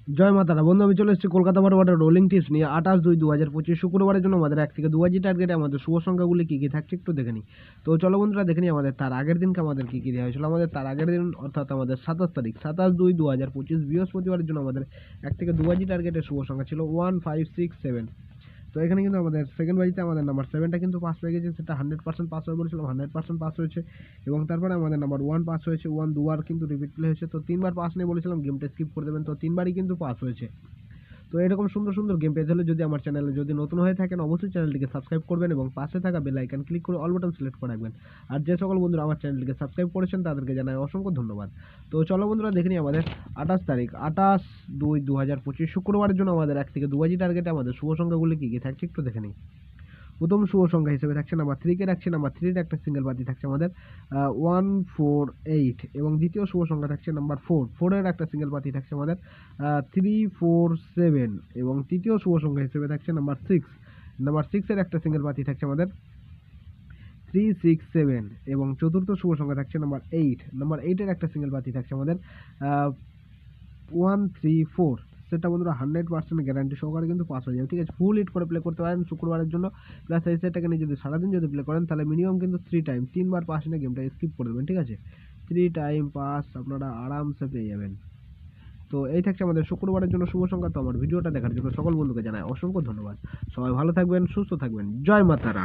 জয় মাতারা বন্ধু, আমি চলে এসেছি কলকাতা বড়বাটের রোলিং টিপস নিয়ে 28/2/2025 শুক্রবারের জন্য আমাদের 1 থেকে 2 টার্গেটে আমাদের শুভ সংখ্যাগুলি কী কী থাকছে একটু দেখে নিই। তো চলো বন্ধুরা দেখে নিই আমাদের তার আগের দিনকে আমাদের কী কী দেওয়া হয়েছিল। আমাদের তার আগের দিন অর্থাৎ আমাদের 27 তারিখ 27/2/2025 বৃহস্পতিবারের জন্য আমাদের 1 থেকে 2 টার্গেটের শুভ সংখ্যা ছিল 1567। তো এখানে কিন্তু আমাদের সেকেন্ড বাজিতে আমাদের নাম্বার 7টা কিন্তু পাস হয়ে গেছে, সেটা 100% পাস হবে বলেছিলাম, 100% পাস হয়েছে। এবং তারপরে আমাদের নাম্বার 1 পাস হয়েছে, 1 দুবার কিন্তু রিপিট প্লে হয়েছে। তো 3বার পাস নিয়ে বলেছিলাম গেমটা স্কিপ করে দেবেন, তো 3বারই কিন্তু পাস হয়েছে। তো এরকম সুন্দর সুন্দর গেম পেতে হলে যদি আমার চ্যানেলে যদি নতুন হয়ে থাকেন অবশ্যই চ্যানেলটিকে সাবস্ক্রাইব করবেন এবং পাশে থাকা বেল আইকন ক্লিক করে অল বাটন সিলেক্ট করে রাখবেন। আর যে সকল বন্ধুরা আমার চ্যানেলটিকে সাবস্ক্রাইব করেছেন তাদেরকে জানাই অসংখ্য ধন্যবাদ। তো চলো বন্ধুরা দেখে নিই আমাদের 28 তারিখ 28/2/2025 শুক্রবারের জন্য আমাদের 1 থেকে 2 টার্গেটে আমাদের শুভ সংখ্যাগুলি কী কী থাকছে একটু দেখে নিই। প্রথম শুভ সংখ্যা হিসেবে থাকছে নাম্বার 3কে রাখছে, নাম্বার 3-র একটা সিঙ্গেল বাতি থাকছে আমাদের 148 এবং দ্বিতীয় শুভ সংখ্যা থাকছে নাম্বার 4-এর একটা সিঙ্গেল বাতি থাকছে আমাদের 347 এবং তৃতীয় শুভ সংখ্যা হিসেবে থাকছে নাম্বার 6-এর একটা সিঙ্গেল বাতি থাকছে আমাদের 367 এবং চতুর্থ শুভ সংখ্যা থাকছে নাম্বার 8-এর একটা সিঙ্গেল বাতি থাকছে আমাদের 134। সেটা বন্ধুরা 100% গ্যারান্টি সহকারে কিন্তু পাস হয়ে যাবে, ঠিক আছে। ফুল হিট করে প্লে করতে পারেন শুক্রবারের জন্য। প্লাস এই সেটটাকে নিয়ে যদি সারাদিন যদি প্লে করেন তাহলে মিনিমাম কিন্তু 3বার পাস নিয়ে গেমটা স্কিপ করে দেবেন, ঠিক আছে। 3 পাস আপনারা আরামসে পেয়ে যাবেন। তো এই থাকছে আমাদের শুক্রবারের জন্য শুভ সংখ্যা। তো আমার ভিডিওটা দেখার জন্য সকল বন্ধুকে জানাই অসংখ্য ধন্যবাদ। সবাই ভালো থাকবেন, সুস্থ থাকবেন। জয় মাতারা।